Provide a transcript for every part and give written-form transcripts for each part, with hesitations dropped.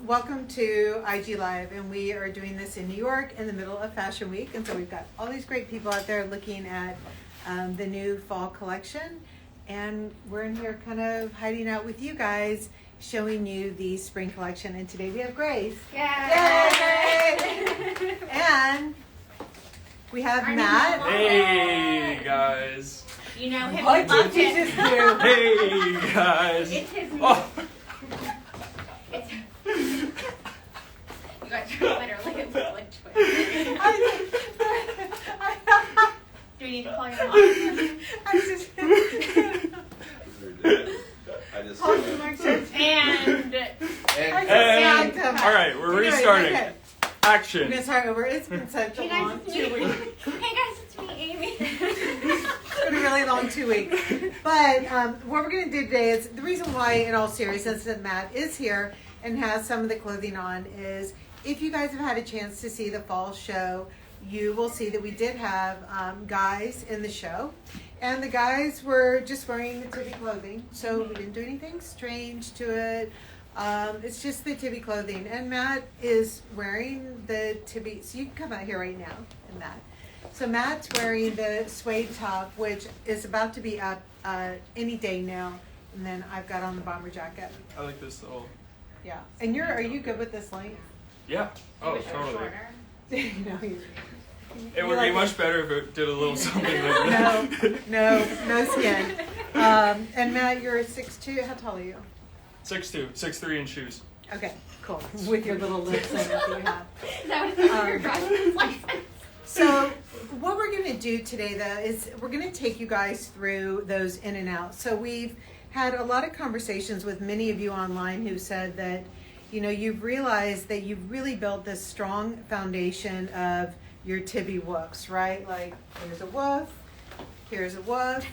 Welcome to IG Live, and we are doing this in New York in the middle of Fashion Week, and so we've got all these great people out there looking at the new fall collection, and we're in here kind of hiding out with you guys, showing you the spring collection, and today we have Grace. Yay! And we have Matt. Hey guys. You know him. What did you just do? Hey guys. It's his Oh. It's you got your letter like a village twist. Do we need to call your mom? I just Hold to my church. And And all right, we're restarting. Okay. Action. We're gonna start over. It's been such a hey guys, long it's 2 me. weeks. Hey guys, it's me, Amy. It's been a really long 2 weeks. But what we're going to do today is, the reason why, in all seriousness, that Matt is here and has some of the clothing on is, if you guys have had a chance to see the fall show, you will see that we did have guys in the show. And the guys were just wearing the Tibi clothing. So we didn't do anything strange to it. It's just the Tibi clothing. And Matt is wearing the Tibi. So you can come out here right now, and Matt. So Matt's wearing the suede top, which is about to be up any day now. And then I've got on the bomber jacket. I like this little. Yeah. And are you good with this length? Yeah. Oh, Wish it were totally. shorter. No, It would be much better if it did a little something like that. no skin. And Matt, you're 6'2". How tall are you? 6'2", 6'3" in shoes. Okay, cool. With your little lips that you have. That was your driver's license. So what we're going to do today, though, is we're going to take you guys through those in and out. So we've had a lot of conversations with many of you online who said that, you know, you've realized that you've really built this strong foundation of your Tibi woofs, right? Like, here's a woof, here's a woof,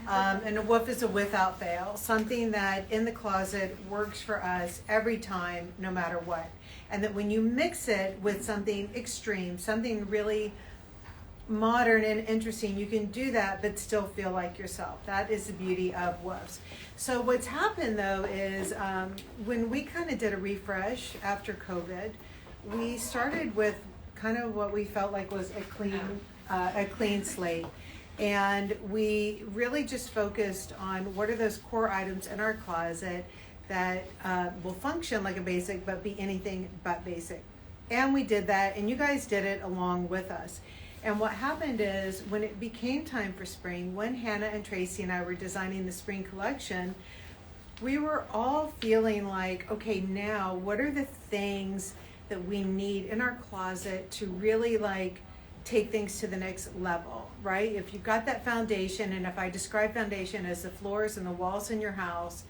and a woof is a without fail, something that in the closet works for us every time, no matter what. And that when you mix it with something extreme, something really modern and interesting, you can do that but still feel like yourself. That is the beauty of woofs. So what's happened, though, is when we kind of did a refresh after COVID, we started with kind of what we felt like was a clean slate. And we really just focused on what are those core items in our closet that will function like a basic but be anything but basic. And we did that, and you guys did it along with us. And what happened is, when it became time for spring, when Hannah and Tracy and I were designing the spring collection, we were all feeling like, okay, now what are the things that we need in our closet to really like take things to the next level, right? If you've got that foundation, and if I describe foundation as the floors and the walls in your house,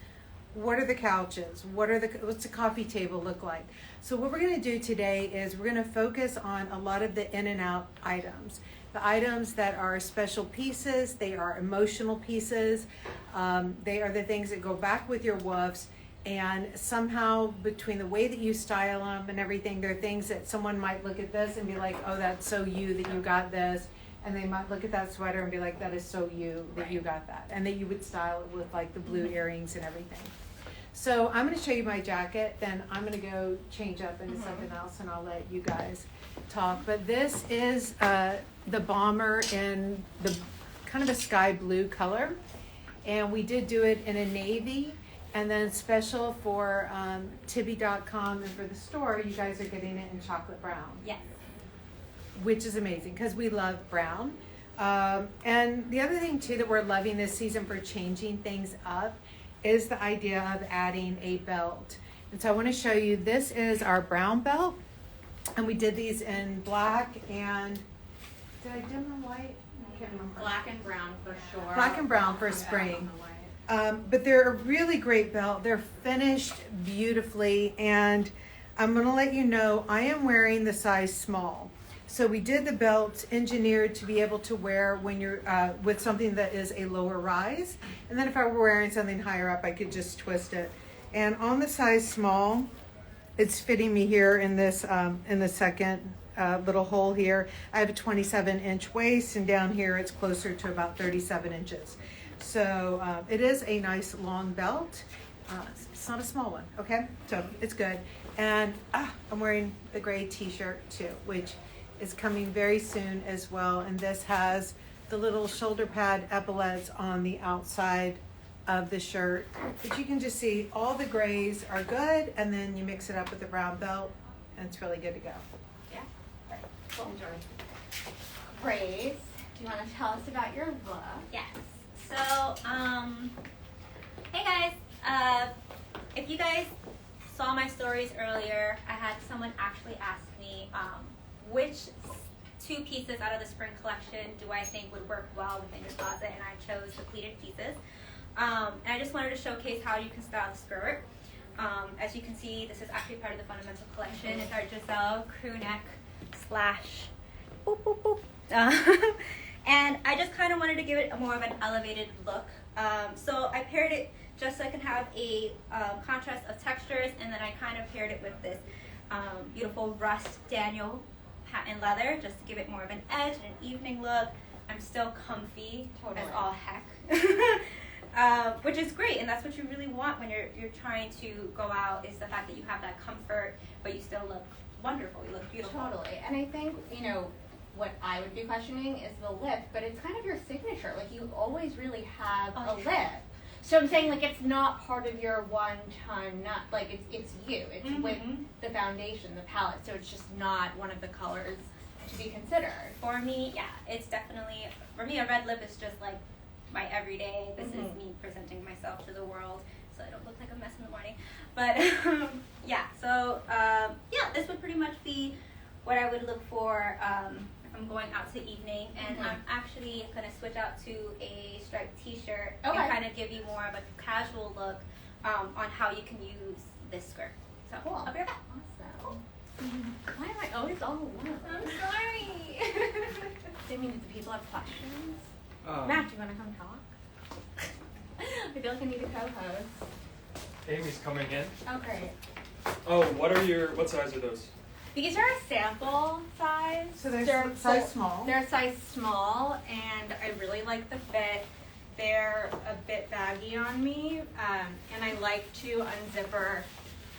what are the couches? What's the coffee table look like? So what we're going to do today is we're going to focus on a lot of the in and out items. The items that are special pieces, they are emotional pieces. They are the things that go back with your woofs, and somehow between the way that you style them and everything, they're things that someone might look at this and be like, oh, that's so you that you got this. And they might look at that sweater and be like, that is so you that you got that. And that you would style it with like the blue earrings and everything. So I'm going to show you my jacket, then I'm going to go change up into something else, and I'll let you guys talk. But this is the bomber in the kind of a sky blue color. And we did do it in a navy. And then special for Tibi.com and for the store, you guys are getting it in chocolate brown. Yes. Which is amazing because we love brown. And the other thing too that we're loving this season for changing things up is the idea of adding a belt. And so I want to show you, this is our brown belt. And we did these in black and, did I dim the white? I can't remember. Black and brown for sure. Black and brown for spring. But they're a really great belt. They're finished beautifully. And I'm going to let you know, I am wearing the size small. So we did the belt engineered to be able to wear when you're with something that is a lower rise. And then if I were wearing something higher up, I could just twist it. And on the size small, it's fitting me here in this in the second little hole here. I have a 27-inch waist, and down here it's closer to about 37 inches. So it is a nice long belt. It's not a small one, okay? So it's good. And I'm wearing the gray t-shirt too, which is coming very soon as well. And this has the little shoulder pad epaulettes on the outside of the shirt. But you can just see all the grays are good, and then you mix it up with the brown belt, and it's really good to go. Yeah. Cool. Grace, do you want to tell us about your look? Yes. So, hey guys. If you guys saw my stories earlier, I had someone actually ask me which 2 pieces out of the spring collection do I think would work well within your closet, and I chose the pleated pieces. And I just wanted to showcase how you can style the skirt. As you can see, this is actually part of the Fundamental collection. It's our Giselle crew neck / boop boop boop. And I just kind of wanted to give it more of an elevated look. So I paired it just so I can have a contrast of textures, and then I kind of paired it with this beautiful rust Daniel patent leather just to give it more of an edge and an evening look. I'm still comfy as all heck. Which is great, and that's what you really want when you're trying to go out, is the fact that you have that comfort, but you still look wonderful. You look beautiful. Totally. And I think, what I would be questioning is the lip, but it's kind of your signature. Like, you always really have a lip. So I'm saying, like, it's not part of your one-ton, like, it's you. It's with the foundation, the palette, so it's just not one of the colors to be considered. For me, yeah, it's definitely, for me, a red lip is just like my everyday. This is me presenting myself to the world, so I don't look like a mess in the morning. But yeah, so yeah, this would pretty much be what I would look for if I'm going out to evening. And I'm actually going to switch out to a striped t-shirt and kind of give you more of a casual look on how you can use this skirt. So Cool. I'll be right back. Awesome. Why am I always all alone? I'm sorry. I mean, do the people have questions? Matt, do you want to come talk? I feel like I need a co-host. Amy's coming in. Oh, great. Oh, what size are those? These are a sample size. So they're size small. They're size small, and I really like the fit. They're a bit baggy on me, and I like to unzipper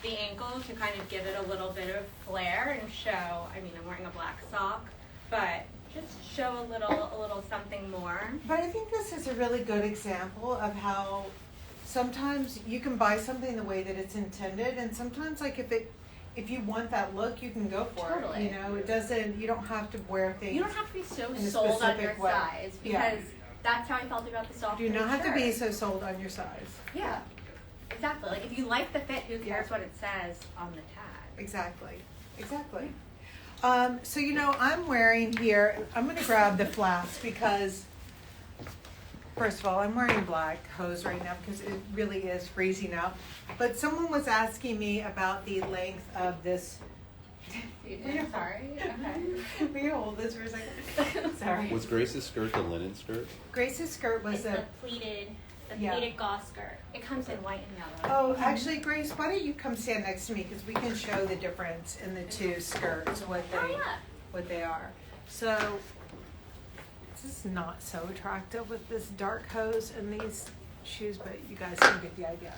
the ankle to kind of give it a little bit of flair and show. I mean, I'm wearing a black sock, but just show a little something more. But I think this is a really good example of how sometimes you can buy something the way that it's intended, and sometimes, like, if you want that look, you can go for it. You know, you don't have to wear things. You don't have to be so in a sold on your specific way. size, because that's how I felt about the soft. You do not have to shirt. be so sold on your size. Yeah, exactly. Like, if you like the fit, who cares what it says on the tag? Exactly. So, I'm wearing here, I'm going to grab the flats because, first of all, I'm wearing black hose right now because it really is freezing out. But someone was asking me about the length of this. Sorry. Okay. Will you hold this for a second? Sorry. Was Grace's skirt the linen skirt? Grace's skirt was It's the pleated gauze skirt. It comes in white and yellow. Oh, actually, Grace, why don't you come stand next to me because we can show the difference in the two skirts, what they are. So, this is not so attractive with this dark hose and these shoes, but you guys can get the idea.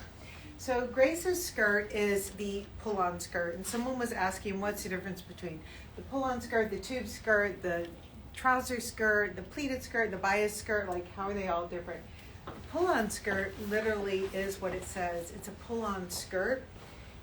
So Grace's skirt is the pull-on skirt, and someone was asking what's the difference between the pull-on skirt, the tube skirt, the trouser skirt, the pleated skirt, the bias skirt, like how are they all different? The pull-on skirt literally is what it says. It's a pull-on skirt,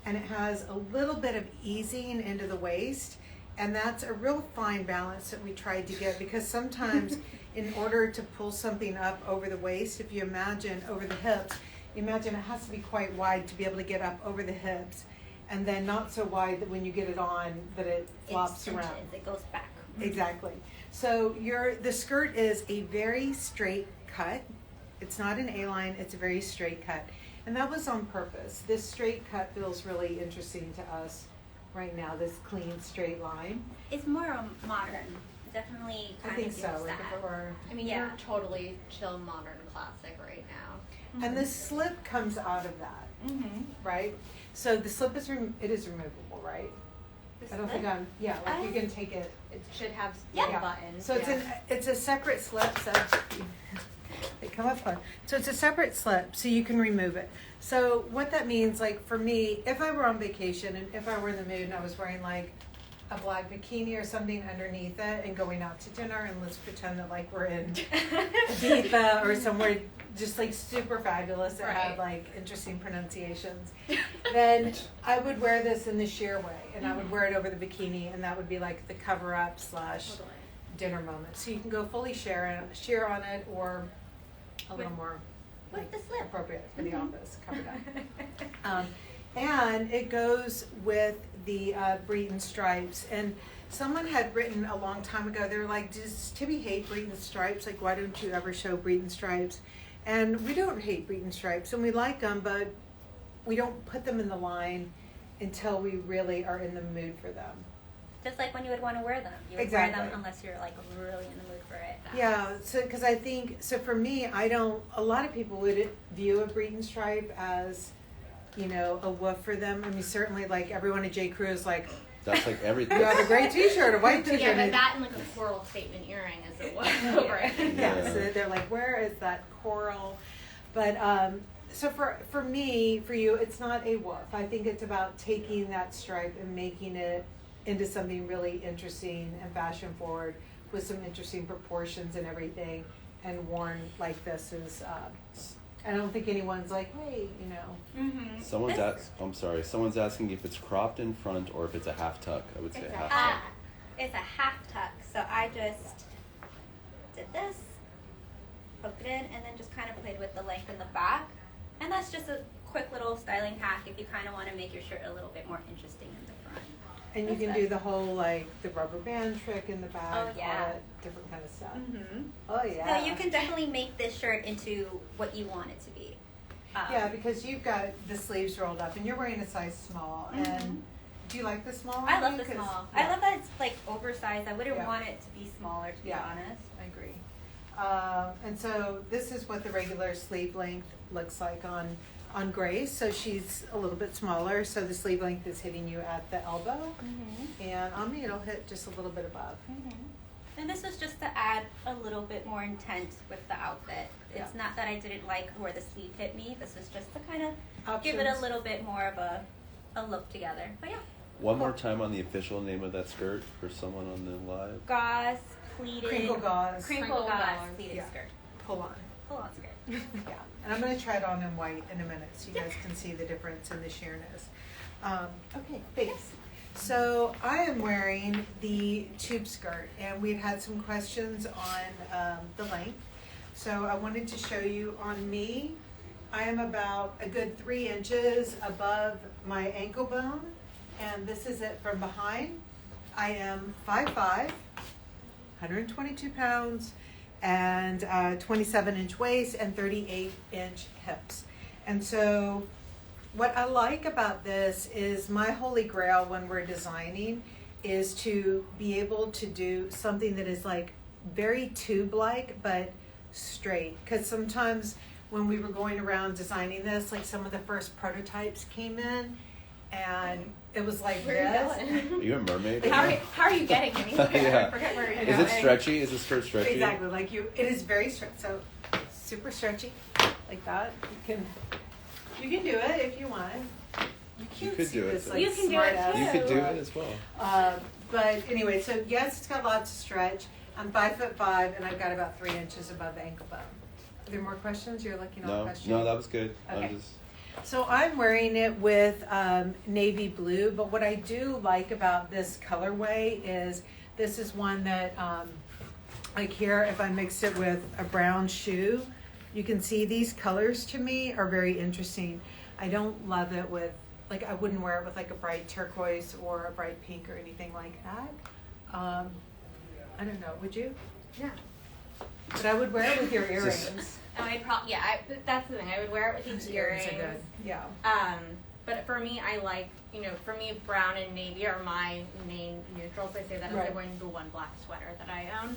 and it has a little bit of easing into the waist, and that's a real fine balance that we tried to get, because sometimes in order to pull something up over the waist, if you imagine over the hips, imagine it has to be quite wide to be able to get up over the hips, and then not so wide that when you get it on that it flops around. It goes back. Exactly. So the skirt is a very straight cut. It's not an A-line, it's a very straight cut. And that was on purpose. This straight cut feels really interesting to us right now, this clean straight line. It's more modern. Definitely I kind think of so. gives Like that. if it were, I mean, Yeah. you're totally chill modern classic right now. and the slip comes out of that, Mm-hmm. right? So the slip is removable, right? I don't think you can take it. It should have Yeah. little buttons. So it's a separate slip. So They come up fun. So it's a separate slip, so you can remove it. So what that means, like for me, if I were on vacation and if I were in the mood and I was wearing like a black bikini or something underneath it and going out to dinner, and let's pretend that like we're in Ibiza or somewhere just like super fabulous that had like interesting pronunciations, then I would wear this in the sheer way, and I would wear it over the bikini, and that would be like the cover up / dinner moment. So you can go fully sheer on it, or a little more with the slip appropriate for the office, covered up. And it goes with the Breton stripes. And someone had written a long time ago, they were like, does Tibi hate Breton stripes? Like, why don't you ever show Breton stripes? And we don't hate Breton stripes, and we like them, but we don't put them in the line until we really are in the mood for them. Just like when you would want to wear them. You would wear them unless you're like really in the mood for it. Yeah, so because I think, so for me, a lot of people would view a Breton stripe as, you know, a woof for them. I mean, certainly like everyone at J. Crew is like, that's like everything. You have a great t-shirt, a white t-shirt. Yeah, but that and like a coral statement earring is a woof over it. Yeah, so they're like, where is that coral? But so for me, for you, it's not a woof. I think it's about taking that stripe and making it into something really interesting and fashion forward with some interesting proportions and everything, and worn like this is. I don't think anyone's like, hey, you know. Mm-hmm. Someone's asking if it's cropped in front or if it's a half tuck. I would say half tuck. It's a half tuck, so I just did this, poked it in, and then just kind of played with the length in the back. And that's just a quick little styling hack if you kind of want to make your shirt a little bit more interesting in the front. And you can do the whole, like, the rubber band trick in the back, all that different kind of stuff. Mm-hmm. Oh, yeah. So you can definitely make this shirt into what you want it to be. Yeah, because you've got the sleeves rolled up, and you're wearing a size small. Mm-hmm. And do you like the small? I love the small. Yeah. I love that it's, like, oversized. I wouldn't want it to be smaller, to be honest. I agree. And so this is what the regular sleeve length looks like on Grace. So she's a little bit smaller, so the sleeve length is hitting you at the elbow, and on me it'll hit just a little bit above. And this was just to add a little bit more intent with the outfit. It's not that I didn't like where the sleeve hit me. This was just to kind of give it a little bit more of a look together. But yeah. One more time on the official name of that skirt for someone on the live. Gauze pleated. Crinkle gauze. Crinkle gauze pleated skirt. Pull on skirt. Yeah, and I'm going to try it on in white in a minute so you guys can see the difference in the sheerness. Okay, thanks. So I am wearing the tube skirt, and we've had some questions on the length. So I wanted to show you on me. I am about a good 3 inches above my ankle bone, and this is it from behind. I am 5'5", 122 pounds, and 27-inch waist and 38-inch hips. And so what I like about this is my holy grail when we're designing is to be able to do something that is like very tube-like but straight. Because sometimes when we were going around designing this, like some of the first prototypes came in and it was like this. Are you a mermaid? How are you getting me? Yeah. I forget where it Is it stretchy? Is the skirt stretchy? Exactly, like it is very stretchy, so super stretchy, like that. You can do it if you want. You could do it. Like, you can do it too. You could do it as well. But anyway, so yes, it's got lots of stretch. I'm 5'5", and I've got about 3 inches above the ankle bone. Are there more questions? You're looking at questions? No, that was good. Okay. So I'm wearing it with navy blue, but what I do like about this colorway is this is one that, like here, if I mixed it with a brown shoe, you can see these colors to me are very interesting. I don't love it with, like I wouldn't wear it with like a bright turquoise or a bright pink or anything like that. I don't know, would you? Yeah. But I would wear it with your earrings. That's the thing. I would wear it with the earrings. Are good. Yeah. But for me, I like, for me, brown and navy are my main neutrals. I say that as I'm wearing the one black sweater that I own.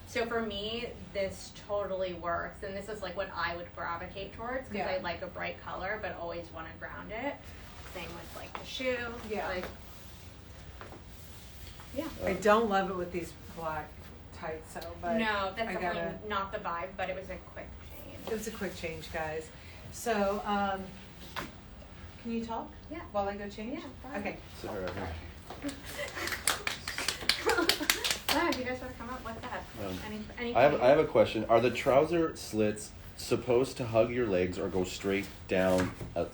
So for me, this totally works, and this is like what I would gravitate towards because I like a bright color, but always want to ground it. Same with like the shoe. Yeah. Like, I don't love it with these black tight, so, but No, that's I definitely gotta, not the vibe, but it was a quick change. it was a quick change, guys. So, can you talk? Yeah. While I go change? Yeah, fine. Okay. Sit right here. Do you guys want to come up? What's that? Any I have a question. Are the trouser slits supposed to hug your legs or go straight down / a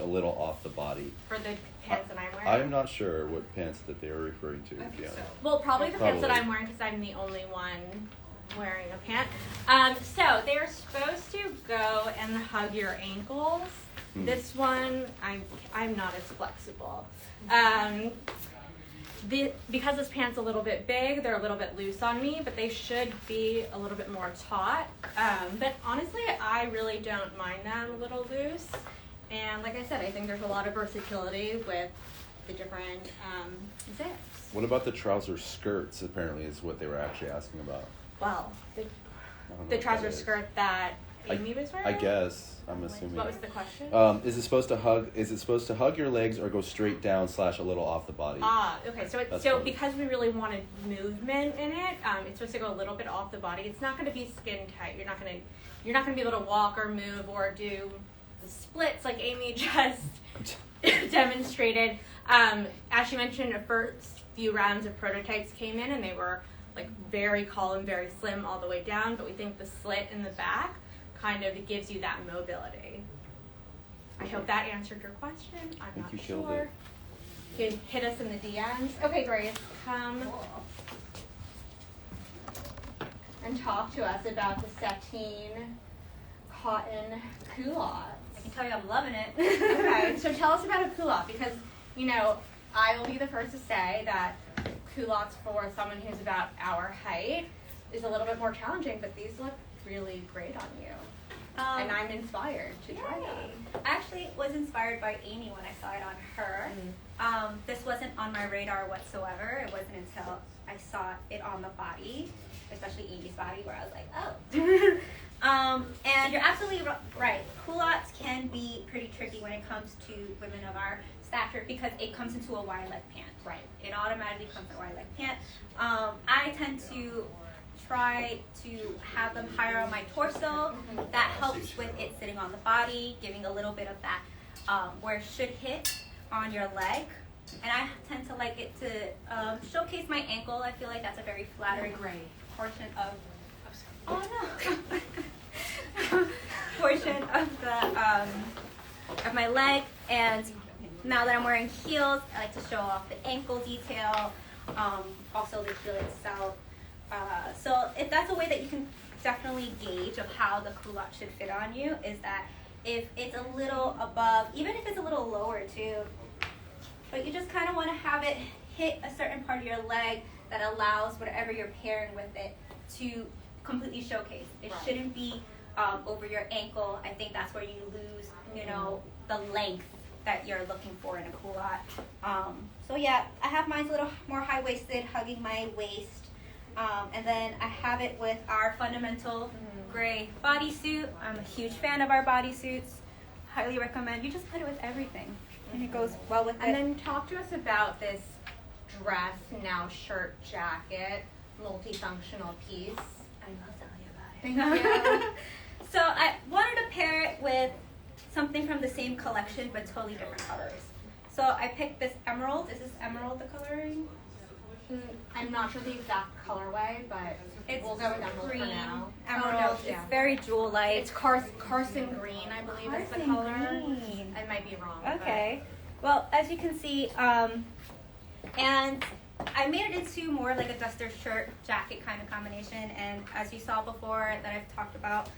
little off the body? For the pants that I'm wearing? I'm not sure what pants that they were referring to. I think so. Well, probably the pants that Probably. I'm wearing because I'm the only one wearing a pant. So they're supposed to go and hug your ankles. This one, I'm not as flexible. Because this pant's a little bit big, they're a little bit loose on me, but they should be a little bit more taut. But honestly, I really don't mind them a little loose. And like I said, I think there's a lot of versatility with the different zips. What about the trouser skirts? Apparently, is what they were actually asking about. Well, I don't know the what trouser that is. skirt that Amy was wearing? I guess. I'm assuming. What was the question? Is it supposed to hug your legs or go straight down / a little off the body? Okay. So That's so funny. because we really wanted movement in it, it's supposed to go a little bit off the body. It's not going to be skin tight. You're not going to be able to walk or move or do the splits like Amy just demonstrated. As she mentioned, the first few rounds of prototypes came in and they were like very column, very slim all the way down. But we think the slit in the back kind of gives you that mobility. I hope that answered your question. I'm think not you killed sure. it. You can hit us in the DMs. Okay, Grace, come and talk to us about the Sateen cotton culottes. I can tell you I'm loving it. Okay, so tell us about a culotte because, I will be the first to say that culottes for someone who's about our height is a little bit more challenging, but these look really great on you. And I'm inspired to try that. I actually was inspired by Amy when I saw it on her. This wasn't on my radar whatsoever. It wasn't until I saw it on the body, especially Amy's body, where I was like, oh. And you're absolutely right. Culottes can be pretty tricky when it comes to women of our stature because it comes into a wide leg pant. Right. It automatically comes in a wide leg pant. I tend to try to have them higher on my torso. That helps with it sitting on the body, giving a little bit of that where it should hit on your leg. And I tend to like it to showcase my ankle. I feel like that's a very flattering portion of portion of the of my leg. And now that I'm wearing heels, I like to show off the ankle detail, also the heel itself. So if that's a way that you can definitely gauge of how the culotte should fit on you, is that if it's a little above, even if it's a little lower too, but you just kind of want to have it hit a certain part of your leg that allows whatever you're pairing with it to completely showcase. It shouldn't be over your ankle. I think that's where you lose, the length that you're looking for in a culotte. So yeah, I have mine a little more high-waisted, hugging my waist. And then I have it with our fundamental gray bodysuit. I'm a huge fan of our bodysuits. Highly recommend. You just put it with everything, and it goes well with it. And then talk to us about this dress, now shirt, jacket, multifunctional piece. I will tell you about it. Thank you. So I wanted to pair it with something from the same collection, but totally different colors. So I picked this emerald. Is this emerald the coloring? I'm not sure the exact colorway, but we'll go with emerald green, for now. Emerald. Yeah. It's very jewel-like. It's Carson green, I believe is the color. Green. I might be wrong. Okay. Well, as you can see, and I made it into more like a duster shirt jacket kind of combination. And as you saw before, that I've talked about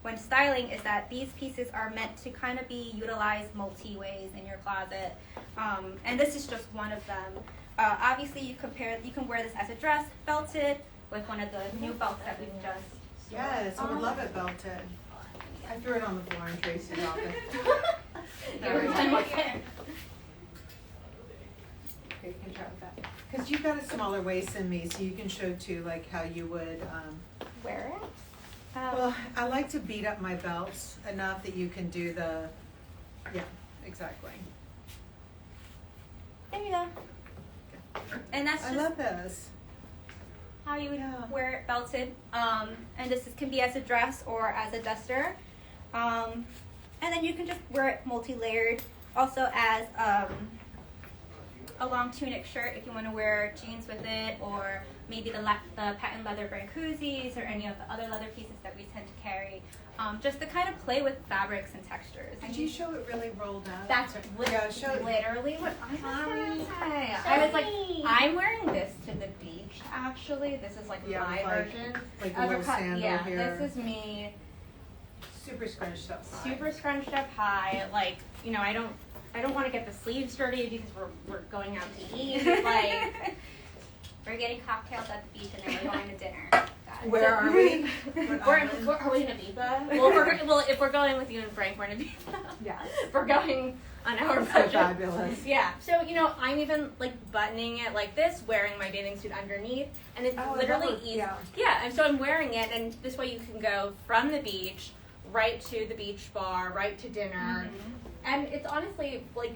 when styling, is that these pieces are meant to kind of be utilized multi-ways in your closet. And this is just one of them. Obviously, you can wear this as a dress, belted, with one of the new belts that we've just. Yes, I would love it belted. I threw it on the floor in Tracy's office. Okay, you can try with that. Because you've got a smaller waist than me, so you can show too, like how you would. Wear it. Well, I like to beat up my belts enough that you can do the. Yeah, exactly. There you go. And that's I just love this. how you would wear it belted. And this can be as a dress or as a duster. And then you can just wear it multi-layered. Also as a long tunic shirt if you want to wear jeans with it, or maybe the patent leather Brancuzis or any of the other leather pieces that we tend to carry. Just to kind of play with fabrics and textures. Did you show it really rolled up? That's literally what I was going to say. I was like, I'm wearing this to the beach, actually. This is like my version. Like a little sandal here. This is me. Super scrunched up high. Super scrunched up high. Like, you know, I don't want to get the sleeves dirty because we're going out to eat. Like, we're getting cocktails at the beach and then we're going to dinner. Where are we? Are we in Ibiza? Well, if we're going with you and Frank, we're in Ibiza. Yes. We're going on our That's budget. so fabulous. Yeah. So, you know, I'm even like buttoning it like this, wearing my bathing suit underneath, and it's literally easy. Yeah. And so I'm wearing it, and this way you can go from the beach right to the beach bar, right to dinner, and it's honestly like,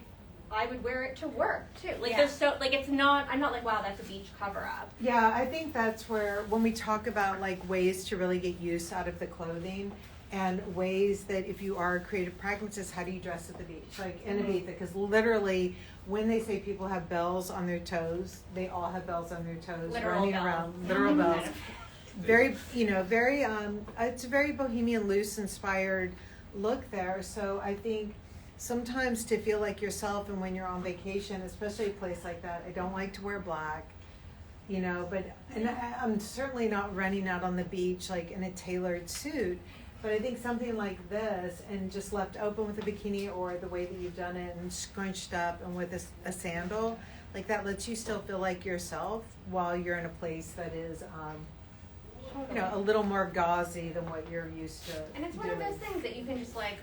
I would wear it to work too. Like there's it's not, I'm not like, wow, that's a beach cover up. Yeah, I think that's where, when we talk about like ways to really get use out of the clothing, and ways that if you are a creative pragmatist, how do you dress at the beach? Like in Ibiza, because literally when they say people have bells on their toes, they all have bells on their toes, Literal running bells. around, literal bells. Very, very, it's a very bohemian, loose, inspired look there. So I think sometimes to feel like yourself, and when you're on vacation, especially a place like that, I don't like to wear black, you know, and I'm certainly not running out on the beach like in a tailored suit, but I think something like this, and just left open with a bikini, or the way that you've done it and scrunched up and with a sandal, like that lets you still feel like yourself while you're in a place that is, you know, a little more gauzy than what you're used to. And it's one of those things that you can just like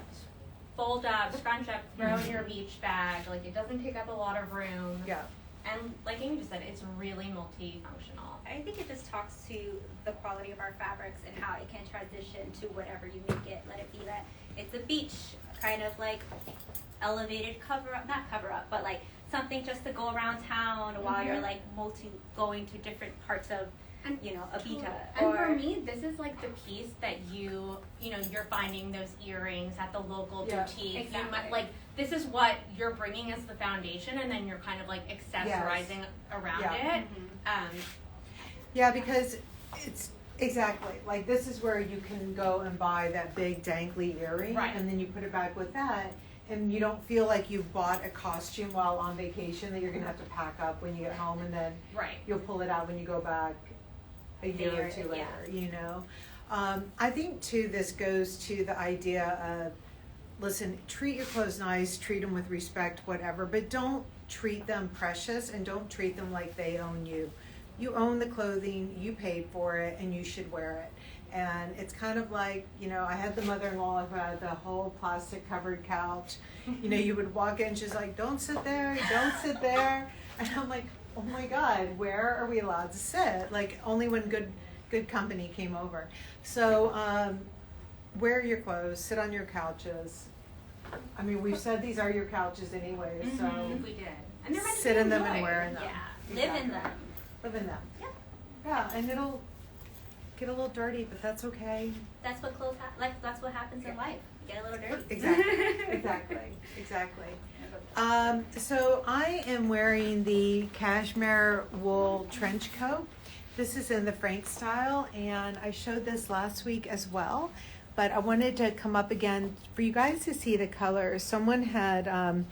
fold up, scrunch up, throw in your beach bag. Like, it doesn't take up a lot of room. Yeah. And like Amy just said, it's really multifunctional. I think it just talks to the quality of our fabrics and how it can transition to whatever you make it. Let it be that it's a beach kind of like elevated cover up, not cover up, but like something just to go around town while you're like going to different parts of, you know, Ibiza. And for me, this is like the piece that you're finding those earrings at the local boutique. Exactly. You might, like, this is what you're bringing as the foundation, and then you're kind of like accessorizing around it. Yeah, because it's exactly like, this is where you can go and buy that big dangly earring, and then you put it back with that, and you don't feel like you've bought a costume while on vacation that you're gonna have to pack up when you get home, and then you'll pull it out when you go back a year or two later, you know. I think too, this goes to the idea of, listen, treat your clothes nice, treat them with respect, whatever, but don't treat them precious, and don't treat them like they own you. You own the clothing, you paid for it, and you should wear it. And it's kind of like, you know, I had the mother-in-law who had the whole plastic covered couch. You know, you would walk in, she's like, don't sit there, don't sit there. And I'm like, oh my God, where are we allowed to sit? Like, only when good company came over. So wear your clothes, sit on your couches. I mean, we've said these are your couches anyway, so We did. And they're meant to sit be in them enjoyed. and wear in them. Yeah, live in them. Live in them. Yeah. Yeah, and it'll get a little dirty, but that's okay. That's what clothes that's what happens in life. You get a little dirty. Exactly. So I am wearing the Cashmere wool trench coat. This is in the Frank style, and I showed this last week as well, but I wanted to come up again for you guys to see the colors. Someone had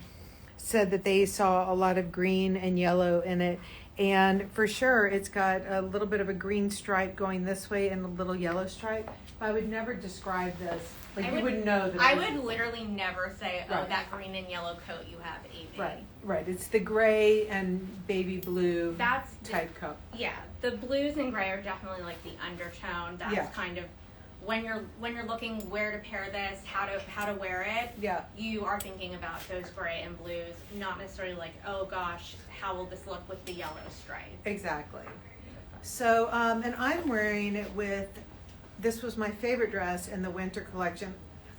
said that they saw a lot of green and yellow in it, and for sure it's got a little bit of a green stripe going this way and a little yellow stripe, but I would never describe this. Like, you wouldn't know that. I would literally never say, oh, that green and yellow coat you have, Amy. Right. It's the gray and baby blue type coat. Yeah, the blues and gray are definitely like the undertone. That's kind of when you're looking where to pair this, how to wear it. Yeah. You are thinking about those gray and blues, not necessarily like, oh gosh, how will this look with the yellow stripe? Exactly. So, and I'm wearing it with. This was my favorite dress in the winter collection.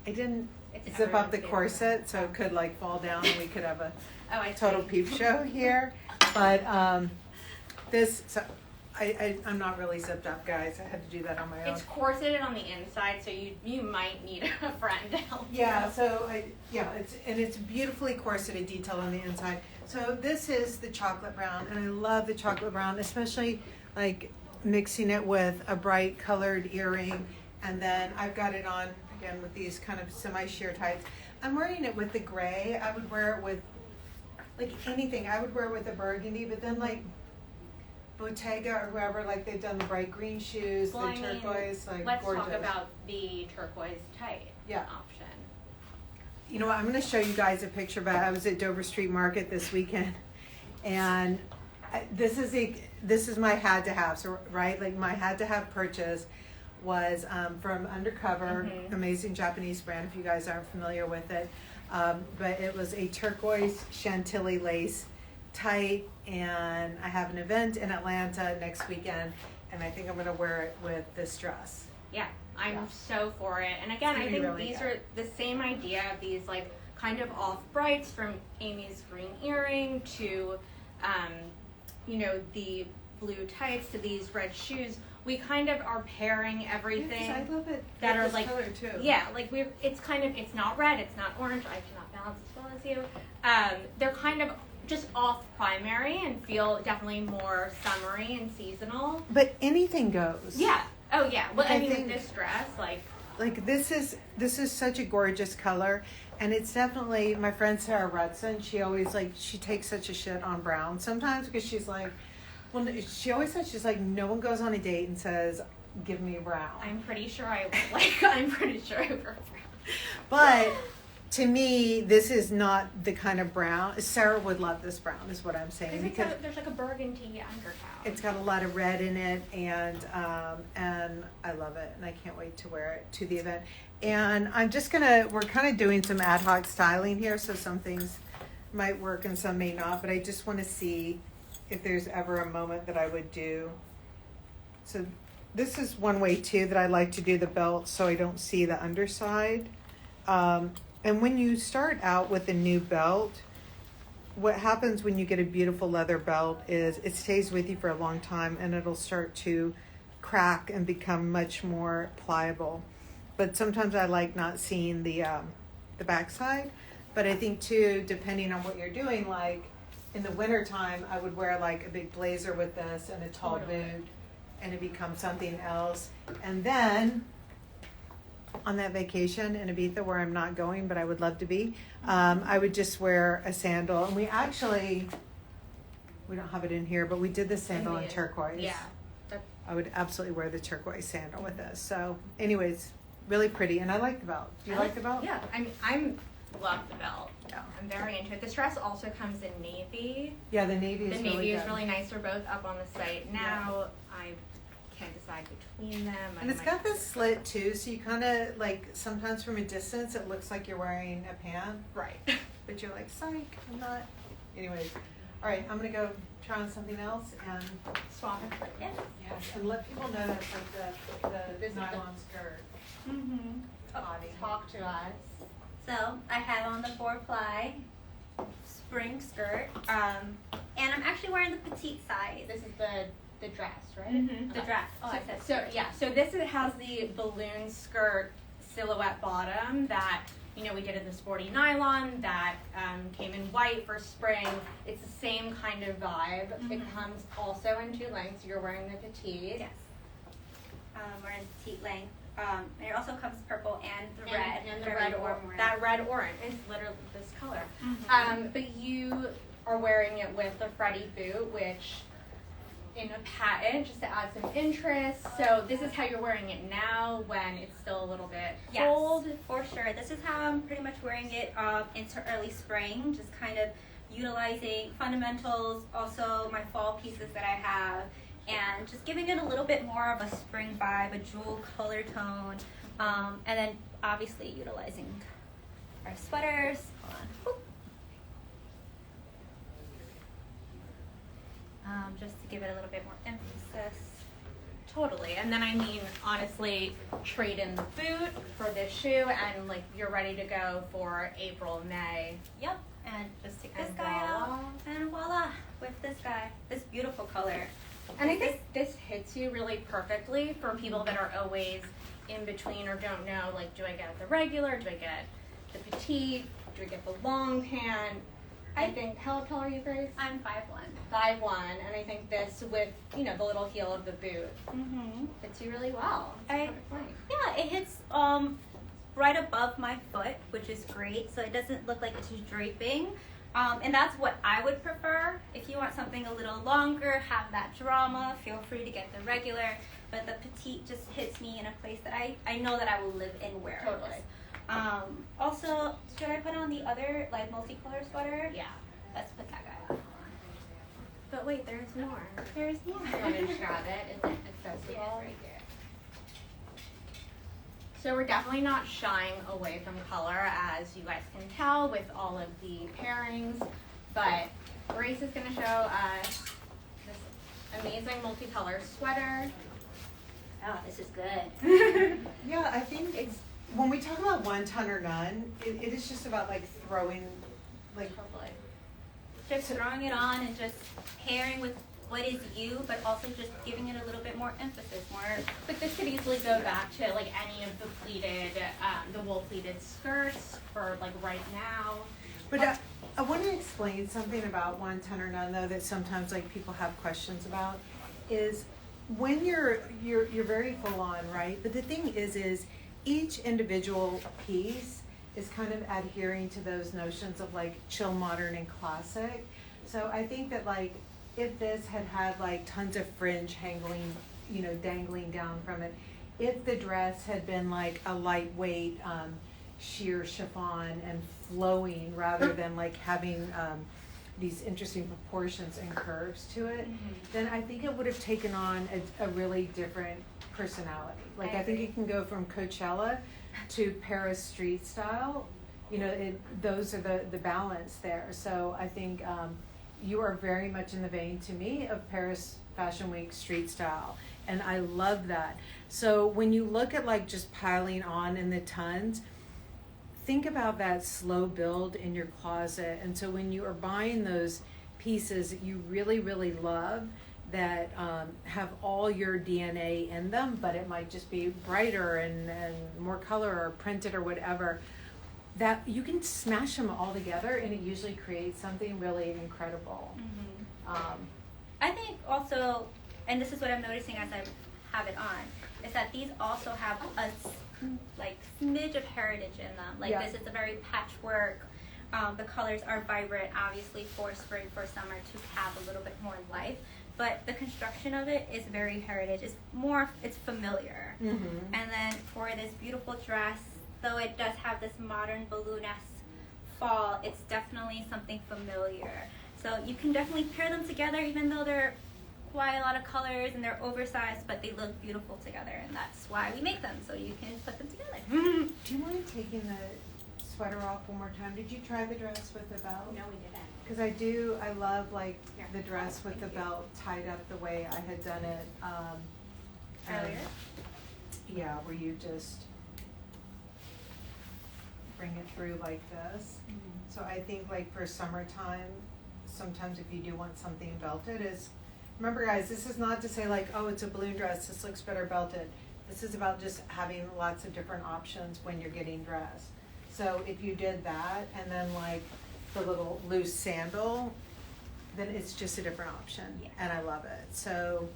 I didn't zip up the corset, so it could like fall down and we could have a total peep show here. But I'm not really zipped up, guys. I had to do that on my own. It's corseted on the inside, so you might need a friend to help. Yeah, so it's beautifully corseted, detailed on the inside. So this is the chocolate brown, and I love the chocolate brown, especially like mixing it with a bright colored earring, and then I've got it on again with these kind of semi-sheer tights. I'm wearing it with the gray. I would wear it with like anything. I would wear it with a burgundy, but then like Bottega or whoever, like they've done the bright green shoes, Well, the turquoise, like let's gorgeous. talk about the turquoise tight option. You know what? I'm going to show you guys a picture. But I was at Dover Street Market this weekend, and this is my had to have. So right, like my had to have purchase was from Undercover, amazing Japanese brand. If you guys aren't familiar with it, but it was a turquoise Chantilly lace tight, and I have an event in Atlanta next weekend, and I think I'm going to wear it with this dress. Yeah, I'm so for it. And again, I think really these are the same idea of these like kind of off brights, from Amy's green earring to, the blue tights to these red shoes. We kind of are pairing everything. I love it. That are this like color too. Yeah, like it's not red, it's not orange. I cannot balance as well as you. They're kind of just off primary and feel definitely more summery and seasonal. But anything goes. Yeah. Oh yeah. Well, I mean, think this dress, like this is such a gorgeous color, and it's definitely my friend Sarah Rudson. She always she takes such a shit on brown sometimes because she's like, well, she always says she's like, no one goes on a date and says, give me brown. I'm pretty sure I wear brown. But to me, this is not the kind of brown. Sarah would love this brown, is what I'm saying. Because there's like a burgundy undertone. It's got a lot of red in it, and I love it, and I can't wait to wear it to the event. And we're kind of doing some ad hoc styling here, so some things might work and some may not, but I just want to see if there's ever a moment that I would do. So this is one way too that I like to do the belt so I don't see the underside. And when you start out with a new belt, what happens when you get a beautiful leather belt is it stays with you for a long time, and it'll start to crack and become much more pliable. But sometimes I like not seeing the backside. But I think too, depending on what you're doing, like in the wintertime, I would wear like a big blazer with this and a tall boot, and it becomes something else. And then on that vacation in Ibiza, where I'm not going, but I would love to be, I would just wear a sandal. And we don't have it in here, but we did the sandal in turquoise. Yeah. I would absolutely wear the turquoise sandal with this. So anyways, really pretty. And I like the belt. Do you like the belt? Yeah. I mean, I'm love the belt. Yeah. I'm very into it. This dress also comes in navy. Yeah, the navy is really good. The navy is really nice. They're both up on the site now. I can't decide between them. And it's got this slit too, so you kind of like sometimes from a distance it looks like you're wearing a pant. Right. But you're like, psych, I'm not. Anyways, all right, I'm gonna go try on something else and Swap it. Yeah. yes, and let people know that's like the nylon skirt. Mm-hmm. Body. Talk to us. So I have on the 4-ply spring skirt, and I'm actually wearing the petite size. This is the dress, right? Mm-hmm. The dress. Oh, I said skirt. So this has the balloon skirt silhouette bottom that we did in the sporty nylon that came in white for spring. It's the same kind of vibe. Mm-hmm. It comes also in 2 lengths. You're wearing the petite. Yes. We're in petite length. And it also comes purple and the red. And the very red warm or red. that red orange is literally this color. Mm-hmm. But you are wearing it with the Freddie boot, which in a patent just to add some interest. So this is how you're wearing it now when it's still a little bit cold. Yes, for sure. This is how I'm pretty much wearing it into early spring, just kind of utilizing fundamentals, also my fall pieces that I have, and just giving it a little bit more of a spring vibe, a jewel color tone, and then obviously utilizing our sweaters. Hold on. Just to give it a little bit more emphasis. Totally. And then honestly, trade in the boot for this shoe and you're ready to go for April, May. Yep. And just take this guy out, and voila, with this guy, this beautiful color. And I think this hits you really perfectly for people that are always in between or don't know, like, do I get the regular, do I get the petite, do I get the long pant? I think, how tall are you, Grace? I'm 5'1". 5'1", and I think this with, you know, the little heel of the boot fits you really well. Yeah, it hits right above my foot, which is great, so it doesn't look like it's just draping. And that's what I would prefer. If you want something a little longer, have that drama, feel free to get the regular. But the petite just hits me in a place that I know that I will live in wearing Totally. this. Also, should I put on the other, like, multicolor sweater? Yeah. Let's put that guy on. But wait, there's more. There's more. You want to just grab it? Is it accessible? right there. So we're definitely not shying away from color, as you guys can tell with all of the pairings, but Grace is going to show us this amazing multicolor sweater. Oh, this is good. Yeah, I think it's, when we talk about one ton or none, it is just about like throwing, like, Totally. Just throwing it on and just pairing with what is you, but also just giving it a little bit more emphasis, more. But this could easily go back to like any of the pleated, the wool pleated skirts for like right now. But I want to explain something about one ton or none, though, that sometimes like people have questions about, is when you're very full on, right? But the thing is each individual piece is kind of adhering to those notions of like chill, modern, and classic. So I think that like if this had like tons of fringe hanging, you know, dangling down from it, if the dress had been like a lightweight sheer chiffon and flowing rather than like having these interesting proportions and curves to it, then I think it would have taken on a really different personality. Like I think it can go from Coachella to Paris street style. You know, those are the balance there. So I think you are very much in the vein to me of Paris Fashion Week street style, and I love that. So when you look at like just piling on in the tons, think about that slow build in your closet. And so when you are buying those pieces that you really, really love, that have all your DNA in them, but it might just be brighter and more color or printed or whatever, that you can smash them all together and it usually creates something really incredible. I think also, and this is what I'm noticing as I have it on, is that these also have a like smidge of heritage in them. Like this is a very patchwork. The colors are vibrant, obviously for spring, for summer to have a little bit more life. But the construction of it is very heritage. It's familiar. And then for this beautiful dress, though it does have this modern balloon-esque fall, it's definitely something familiar. So you can definitely pair them together, even though they're quite a lot of colors and they're oversized, but they look beautiful together, and that's why we make them, so you can put them together. Do you mind taking the sweater off one more time? Did you try the dress with the belt? No, we didn't. Because I love like the dress with the belt tied up the way I had done it Earlier? Yeah, where you just bring it through like this. So I think like for summertime, sometimes if you do want something belted, remember guys, this is not to say like, oh, it's a balloon dress, this looks better belted. This is about just having lots of different options when you're getting dressed. So if you did that and then like the little loose sandal, then it's just a different option. And I love it. So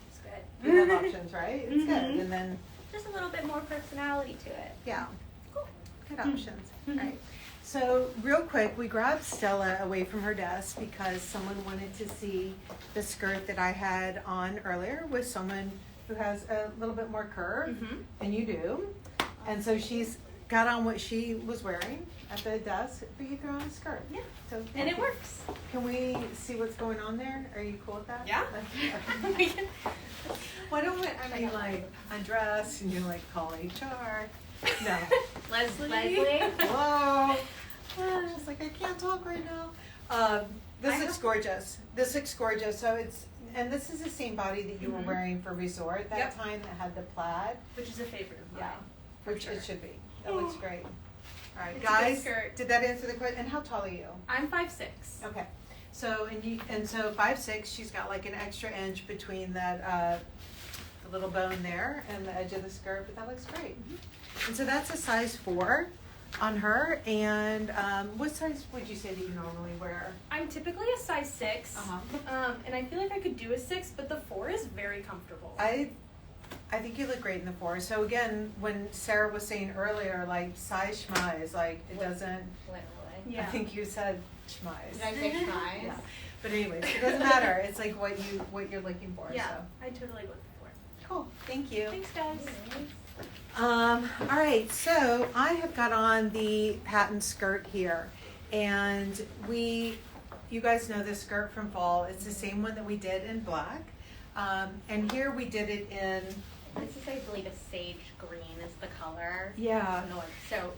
It's good. you have options, right? It's good. And then Just a little bit more personality to it. yeah, cool, good options. Right. So real quick, we grabbed Stella away from her desk because someone wanted to see the skirt that I had on earlier with someone who has a little bit more curve than you do. And so she's got on what she was wearing at the desk, but you throw on a skirt. Yeah. So And it works. Can we see what's going on there? Are you cool with that? Yeah. Why don't we, I mean, like, undress and you like call HR? No. Leslie? Hello. She's like, I can't talk right now. This looks gorgeous. This looks gorgeous. So and this is the same body that you were wearing for resort that time that had the plaid. Which is a favorite of mine. Which it should be. That looks great. All right, It's a good guys, skirt. did that answer the question? And how tall are you? I'm 5'6". Okay. So and so 5'6", she's got like an extra inch between that the little bone there and the edge of the skirt, but that looks great. And so that's a size 4 on her. And what size would you say that you normally wear? I'm typically a size 6, and I feel like I could do a 6, but the 4 is very comfortable. I think you look great in the 4. So again, when Sarah was saying earlier, like size schmize, like it doesn't. Literally. Yeah. I think you said schmize. Did I say schmize? Yeah. But anyways, it doesn't matter. It's like what you're looking for. Yeah, So. I totally look for it. Cool. Thank you. Thanks, guys. All right, so I have got on the patent skirt here, and you guys know this skirt from fall. It's the same one that we did in black, and here we did it in. This is, I believe, a sage green is the color. Yeah. So,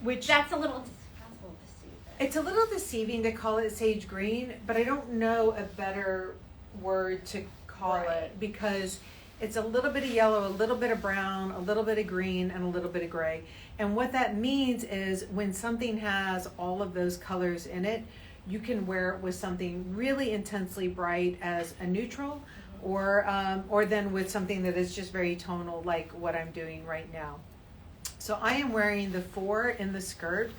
Which that's a little deceiving. it's a little deceiving to call it sage green, but I don't know a better word to call it because it's a little bit of yellow, a little bit of brown, a little bit of green, and a little bit of gray. And what that means is when something has all of those colors in it, you can wear it with something really intensely bright as a neutral, or then with something that is just very tonal like what I'm doing right now. So I am wearing the 4 in the skirt,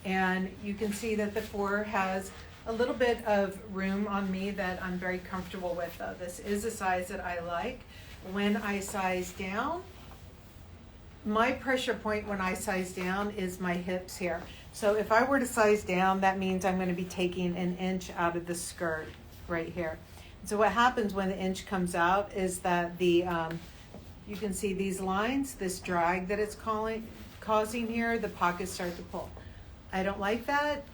and you can see that the 4 has a little bit of room on me that I'm very comfortable with though. This is a size that I like. When I size down, my pressure point when I size down is my hips here. So if I were to size down, that means I'm going to be taking an inch out of the skirt right here. So what happens when the inch comes out is that the you can see these lines, this drag that it's causing here, the pockets start to pull. I don't like that,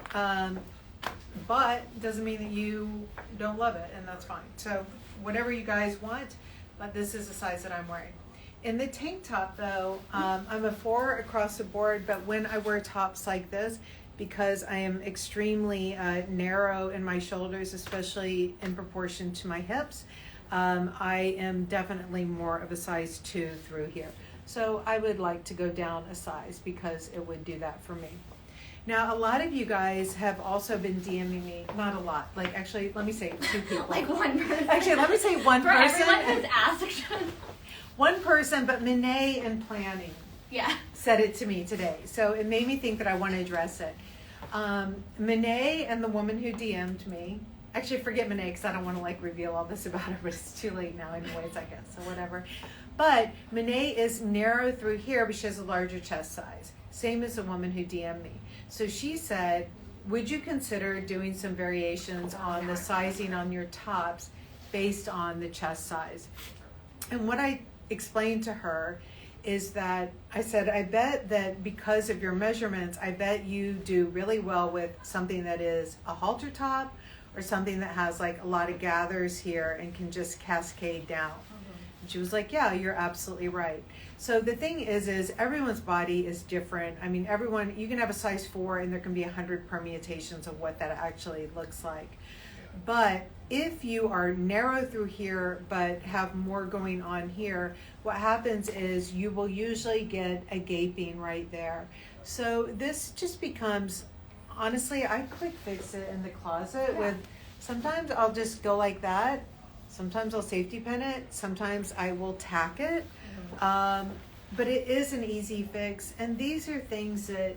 but it doesn't mean that you don't love it, and that's fine. So whatever you guys want, but this is the size that I'm wearing. In the tank top though, I'm a 4 across the board, but when I wear tops like this, because I am extremely narrow in my shoulders, especially in proportion to my hips, I am definitely more of a size 2 through here. So I would like to go down a size because it would do that for me. Now, a lot of you guys have also been DMing me, not a lot, like actually, let me say 2 people. Like one person. Actually, let me say one For person. everyone who's asked. One person, but Minay in planning Yeah. said it to me today. So it made me think that I want to address it. Minay and the woman who DM'd me, actually forget Minay because I don't want to like reveal all this about her, but it's too late now anyways, I guess, so whatever. But Minay is narrow through here, but she has a larger chest size. Same as the woman who DM'd me. So she said, would you consider doing some variations on the sizing on your tops based on the chest size? And what I explained to her is that I said, I bet that because of your measurements, I bet you do really well with something that is a halter top or something that has like a lot of gathers here and can just cascade down. And she was like, yeah, you're absolutely right. So the thing is everyone's body is different. I mean, everyone, you can have a size 4 and there can be 100 permutations of what that actually looks like. But if you are narrow through here but have more going on here, what happens is you will usually get a gaping right there. So this just becomes, honestly, I quick fix it in the closet with, sometimes I'll just go like that. Sometimes I'll safety pin it. Sometimes I will tack it. But it is an easy fix. And these are things that,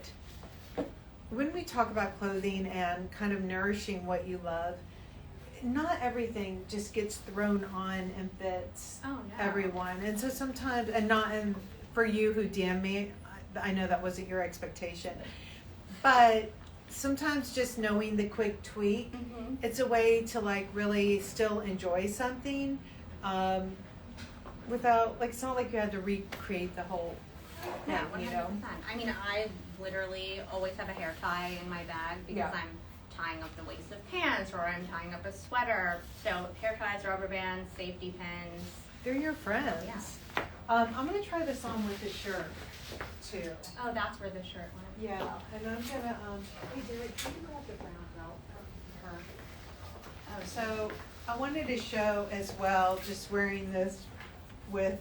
when we talk about clothing and kind of nourishing what you love, not everything just gets thrown on and fits everyone. And so sometimes, and for you who DM me, I know that wasn't your expectation. But sometimes just knowing the quick tweak, it's a way to like really still enjoy something without, like, it's not like you had to recreate the whole thing, Yeah, 100%. you know? I mean, I literally always have a hair tie in my bag because I'm tying up the waist of pants or I'm tying up a sweater. So hair ties, rubber bands, safety pins. They're your friends. I'm going to try this on with the shirt, too. Oh, that's where the shirt went. Yeah, and I'm gonna, hey Derek, can you grab the brown belt from her? So I wanted to show as well, just wearing this with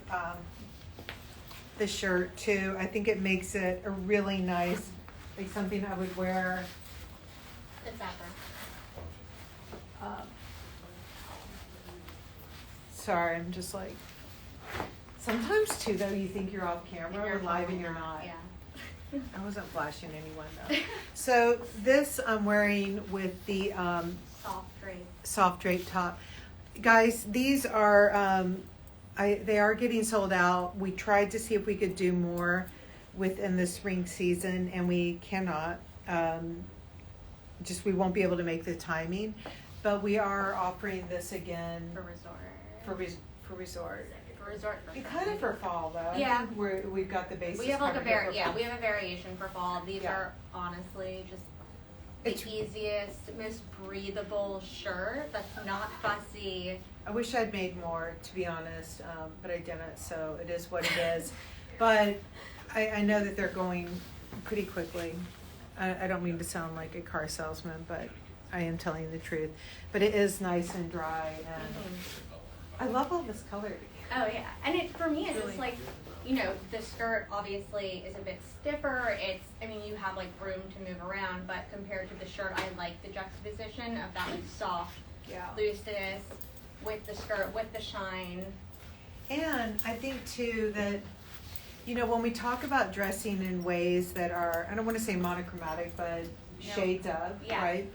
the shirt too. I think it makes it a really nice, like something I would wear. It's that Sorry, I'm just like, sometimes too though you think you're off camera or live and you're not. Yeah. I wasn't flashing anyone though. So this I'm wearing with the soft drape top. Guys, these are they are getting sold out. We tried to see if we could do more within the spring season, and we cannot. Just we won't be able to make the timing, but we are offering this again For resort. for resort. For resort. And kind of for fall though. Yeah. I think we've got the basis. We have like covered a here for fall. we have a variation for fall. These Yeah. are honestly just the It's- easiest, most breathable shirt that's not fussy. I wish I'd made more, to be honest, but I didn't. So it is what it is. But I know that they're going pretty quickly. I don't mean to sound like a car salesman, but I am telling the truth. But it is nice and dry, and I love all this color. Oh yeah, and for me, it's Really? just like, the skirt obviously is a bit stiffer. You have like room to move around, but compared to the shirt, I like the juxtaposition of that like soft Yeah. looseness with the skirt, with the shine. And I think too that, when we talk about dressing in ways that are, I don't want to say monochromatic, but shades of, Yeah. right?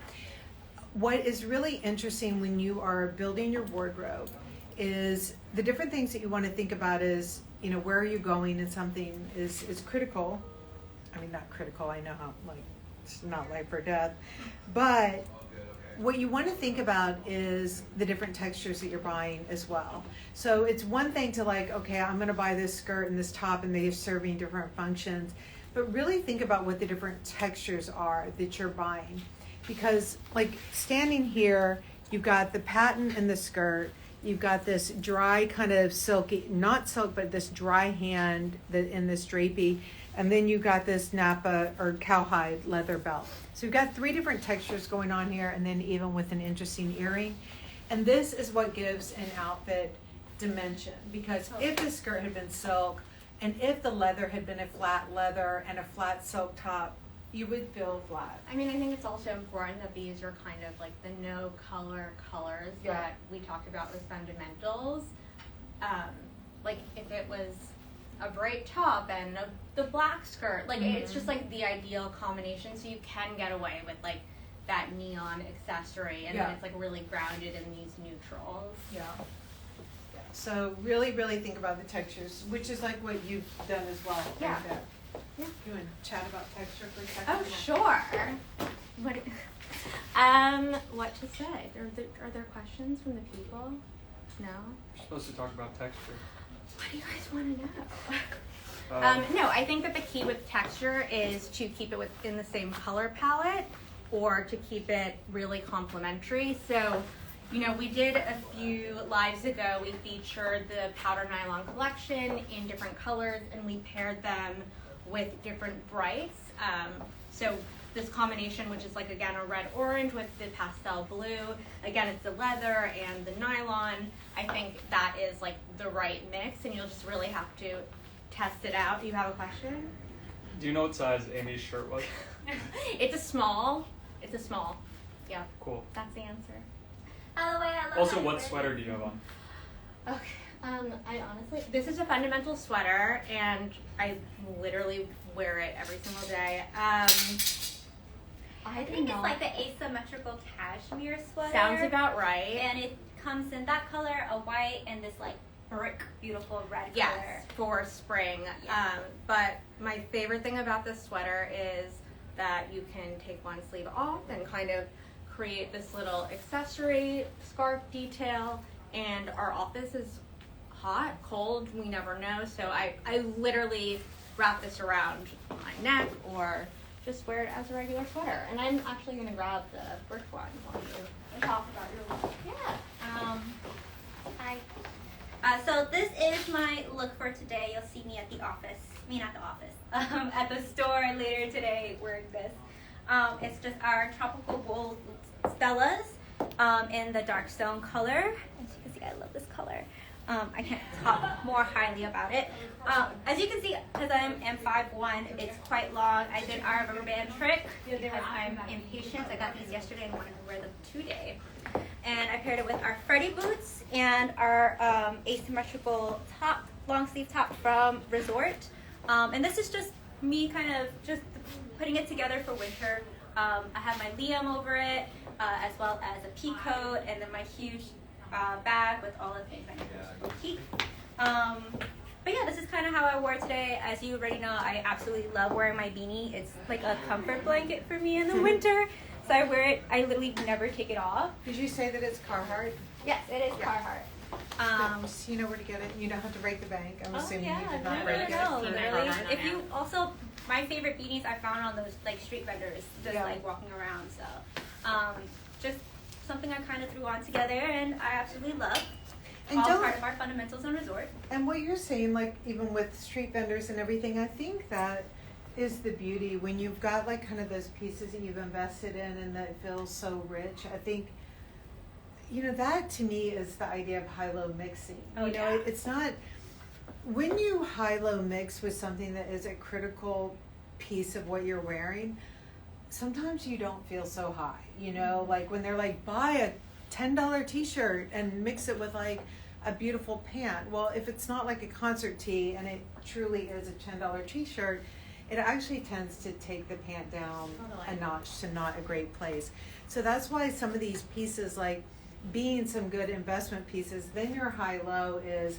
What is really interesting when you are building your wardrobe is the different things that you want to think about is, where are you going, and something is critical. I mean, not critical, I know how, it's not life or death, but what you want to think about is the different textures that you're buying as well. So it's one thing to okay, I'm going to buy this skirt and this top and they're serving different functions, but really think about what the different textures are that you're buying. Because standing here, you've got the pattern in the skirt, you've got this dry kind of silky, not silk, but this dry hand in this drapey, and then you've got this Napa or cowhide leather belt. So you've got 3 different textures going on here, and then even with an interesting earring. And this is what gives an outfit dimension, because if the skirt had been silk, and if the leather had been a flat leather and a flat silk top, you would feel flat. I think it's also important that these are kind of like the no color colors Yeah. that we talked about with fundamentals. If it was a bright top and the black skirt, it's just the ideal combination, so you can get away with that neon accessory, and Yeah. then it's really grounded in these neutrals. Yeah. So really, really think about the textures, which is what you've done as well. Yeah. Right there. Yeah. You want to chat about texture for a second? Oh, sure. What to say? Are there questions from the people? No? We're supposed to talk about texture. What do you guys want to know? No, I think that the key with texture is to keep it within the same color palette, or to keep it really complementary. So, we did a few lives ago, we featured the powder nylon collection in different colors, and we paired them with different brights. So this combination, which is again a red orange with the pastel blue, again it's the leather and the nylon. I think that is the right mix, and you'll just really have to test it out. You have a question? Do you know what size Amy's shirt was? It's a small. Yeah, Cool. that's the answer. Oh wait, I love Also, how what you sweater do you have on? Okay. I honestly, this is a fundamental sweater, and I literally wear it every single day. I think it's the asymmetrical cashmere sweater. Sounds about right. And it comes in that color, a white, and this brick beautiful red Yes, color. for spring. Yeah. But my favorite thing about this sweater is that you can take one sleeve off and kind of create this little accessory scarf detail. And our office is hot, cold, we never know. So I literally wrap this around my neck or just wear it as a regular sweater. And I'm actually going to grab the brick one while you talk about your look. Yeah. So this is my look for today. You'll see me at the office. Not the office. At the store later today wearing this. It's just our tropical wool Stellas in the dark stone color. As you can see, I love this color. I can't talk more highly about it. As you can see, because I'm 5'1", it's quite long. I did our rubber band trick because I'm impatient. I got these yesterday and wanted to wear them today. paired it with our Freddy boots and our asymmetrical top, long sleeve top from Resort. And this is just me kind of just putting it together for winter. I have my Liam over it, as well as a pea coat, and then my huge bag with all the things I need for boutique. But yeah, this is kind of how I wore it today. As you already know, I absolutely love wearing my beanie. It's like a comfort blanket for me in the winter. So I wear it, I literally never take it off. Did you say that it's Carhartt? Yes, it is Carhartt. You know where to get it. You don't have to break the bank. I'm assuming yeah, you did not no, break no, it. literally. If you also, my favorite beanies I found on those like street vendors, just like walking around. So, just something I kind of threw on together, and I absolutely love. And all don't- part of our fundamentals and resort. And what you're saying, like even with street vendors and everything, I think that is the beauty when you've got like kind of those pieces that you've invested in and that feels so rich. I think, you know, that to me is the idea of high-low mixing. Oh, you know, yeah. it's not, when you high-low mix with something that is a critical piece of what you're wearing, sometimes you don't feel so high, you know, like when they're like, buy a $10 t-shirt and mix it with like a beautiful pant. Well, if it's not like a concert tee and it truly is a $10 t-shirt, it actually tends to take the pant down a notch to not a great place. So that's why some of these pieces, like being some good investment pieces, then your high-low is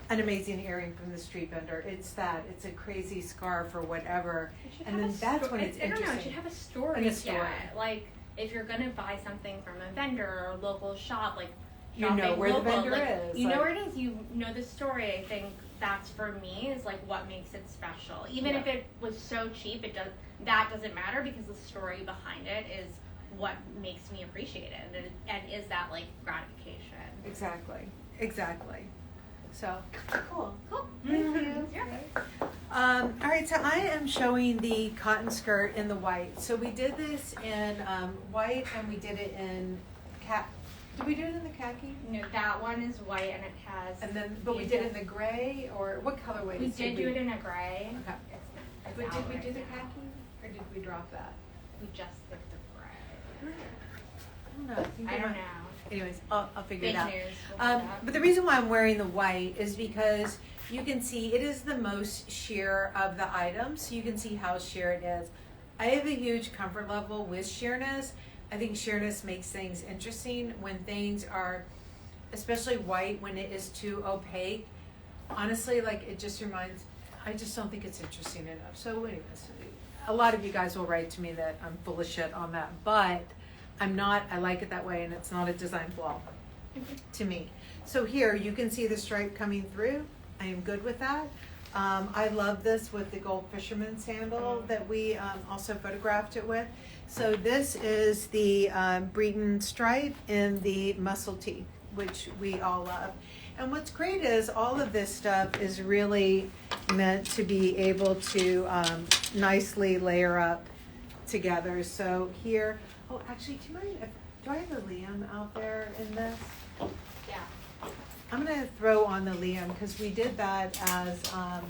an amazing earring from the street vendor. It's a crazy scarf or whatever. And then that's when it's I don't know, it interesting. should have a story. And a story. Yeah, like if you're gonna buy something from a vendor or a local shop, like You know shopping where the local, vendor like, is, you know like- where it is. You know the story. I think that's for me is like what makes it special. Even if it was so cheap, that doesn't matter because the story behind it is what makes me appreciate it, and is that like gratification. Exactly. So Cool. thank you. All right, so I am showing the cotton skirt in the white. So we did this in white and we did it in did we do it in the khaki? No, that one is white and it has. And then, but we did it in the gray, or what colorway? We did do it in a gray. Okay. It's But out did we right do the now. khaki, or did we drop that? We just did the gray. I don't know. think I we don't might- know. Anyways, I'll figure Big it out. news. We'll do that. But the reason why I'm wearing the white is because you can see it is the most sheer of the items. So you can see how sheer it is. I have a huge comfort level with sheerness. I think sheerness makes things interesting when things are, especially white, when it is too opaque. Honestly, like it just reminds, I just don't think it's interesting enough. So anyways, a lot of you guys will write to me that I'm full of shit on that, but I'm not. I like it that way, and it's not a design flaw to me. So here you can see the stripe coming through. I am good with that. I love this with the gold fisherman sandal that we also photographed it with. So this is the Breton stripe in the muscle tee, which we all love. And what's great is all of this stuff is really meant to be able to nicely layer up together. So here, oh, actually, do you mind do I have a Liam out there in this? Yeah. I'm gonna throw on the Liam because we did that as an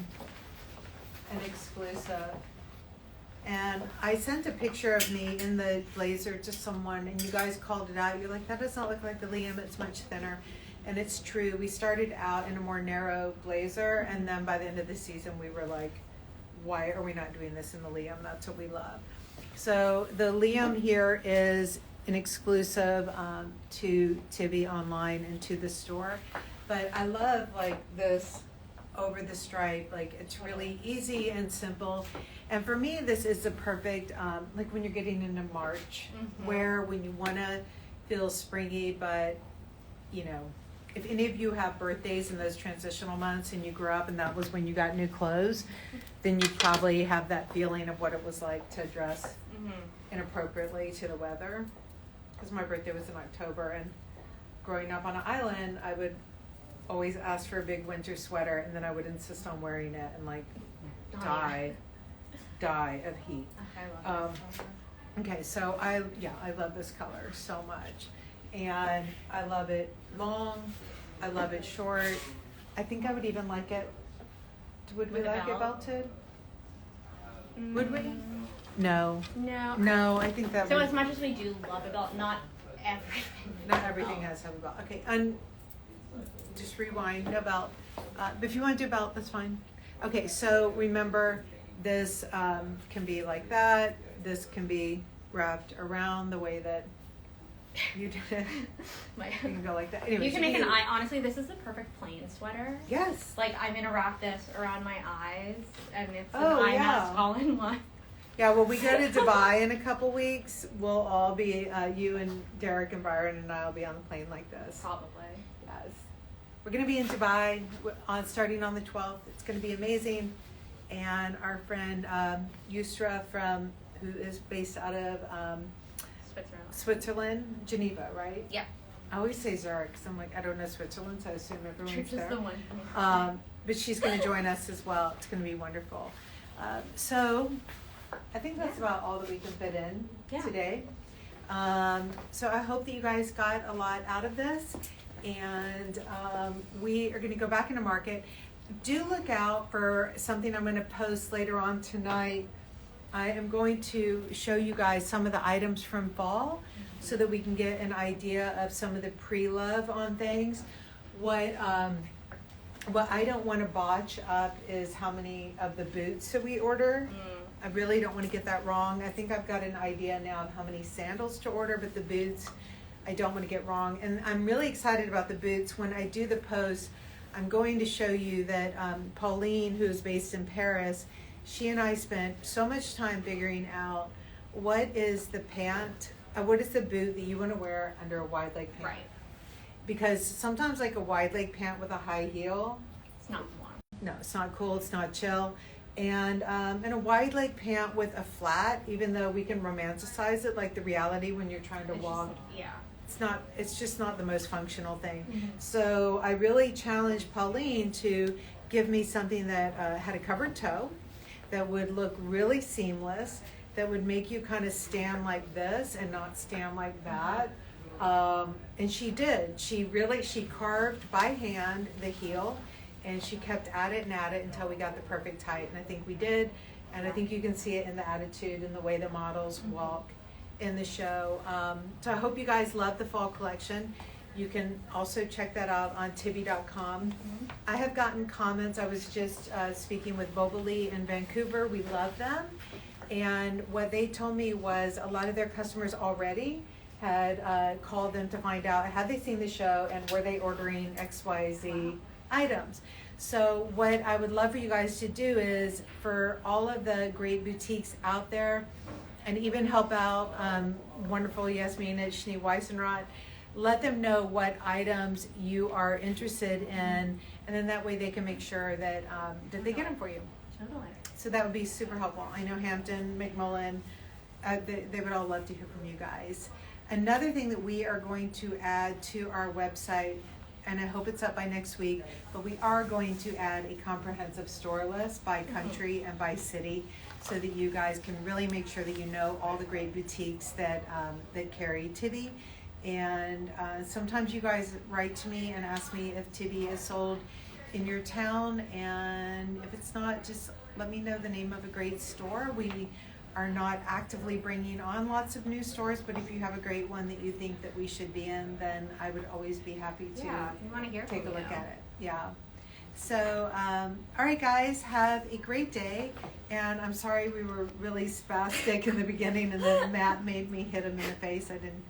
exclusive. And I sent a picture of me in the blazer to someone, and you guys called it out. You're like, that does not look like the Liam, it's much thinner. And it's true. We started out in a more narrow blazer, and then by the end of the season, we were like, why are we not doing this in the Liam? That's what we love. So the Liam here is an exclusive to Tibi online and to the store. But I love like this over the stripe, like it's really easy and simple. And for me, this is the perfect, like when you're getting into March, where when you want to feel springy, but you know, if any of you have birthdays in those transitional months and you grew up and that was when you got new clothes, then you probably have that feeling of what it was like to dress inappropriately to the weather. Because my birthday was in October, and growing up on an island, I would always ask for a big winter sweater, and then I would insist on wearing it and like die of heat. Okay, so I love this color so much, and I love it long. I love it short. I think I would even like it. Would we With a like it belt? belted? Would we? No. No. No, I think that So would. as much as we do love a belt, not everything. Not everything has to have a belt. Okay, just rewind, no belt. If you want to do a belt, that's fine. Okay, so remember, this can be like that. This can be wrapped around the way that you did it. You can go like that. Anyways, You can make an eye. Honestly, this is the perfect plain sweater. Yes. Like, I'm gonna wrap this around my eyes, and it's an Oh, eye yeah. mask all in one. Yeah, when we go to Dubai in a couple weeks, we'll all be, you and Derek and Byron and I will be on the plane like this. Probably. Yes. We're going to be in Dubai starting on the 12th. It's going to be amazing. And our friend Yusra who is based out of Switzerland, Geneva, right? Yeah. I always say Zurich because I'm like, I don't know Switzerland, so I assume everyone's Church is there. the one. But she's going to join us as well. It's going to be wonderful. So I think that's about all that we can fit in today. So I hope that you guys got a lot out of this. And we are going to go back into market. Do look out for something I'm going to post later on tonight. I am going to show you guys some of the items from fall so that we can get an idea of some of the pre-love on things. What I don't want to botch up is how many of the boots that we order. I really don't want to get that wrong. I think I've got an idea now of how many sandals to order, but the boots, I don't want to get wrong. And I'm really excited about the boots. When I do the post, I'm going to show you that Pauline, who's based in Paris, she and I spent so much time figuring out what is the boot that you want to wear under a wide leg pant. Right. Because sometimes like a wide leg pant with a high heel, It's not warm. no, it's not cool, it's not chill. And a wide leg pant with a flat, even though we can romanticize it, like the reality when you're trying to walk, it's just not the most functional thing. Mm-hmm. So I really challenged Pauline to give me something that had a covered toe, that would look really seamless, that would make you kind of stand like this and not stand like that. And she did. She carved by hand the heel, and she kept at it until we got the perfect height. And I think we did. And I think you can see it in the attitude and the way the models walk in the show. So I hope you guys love the fall collection. You can also check that out on Tibi.com. I have gotten comments. I was just speaking with Boboli in Vancouver. We love them. And what they told me was a lot of their customers already had called them to find out, had they seen the show and were they ordering XYZ items. So what I would love for you guys to do is, for all of the great boutiques out there, and even help out wonderful Yasmin at Schnee Weissenrot, let them know what items you are interested in, and then that way they can make sure that they get them for you. Totally. So that would be super helpful. I know Hampton, McMullen, they would all love to hear from you guys. Another thing that we are going to add to our website, and I hope it's up by next week, but we are going to add a comprehensive store list by country and by city, so that you guys can really make sure that you know all the great boutiques that carry Tibi. And sometimes you guys write to me and ask me if Tibi is sold in your town, and if it's not, just let me know the name of a great store. We are not actively bringing on lots of new stores, but if you have a great one that you think that we should be in, then I would always be happy to We want to hear take a from look you. at it. Yeah. So, all right, guys, have a great day. And I'm sorry we were really spastic in the beginning, and then Matt made me hit him in the face. I didn't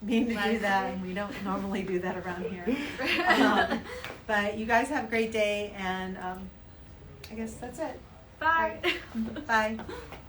mean to do that, and we don't normally do that around here. But you guys have a great day, and I guess that's it. Bye. All right. Bye.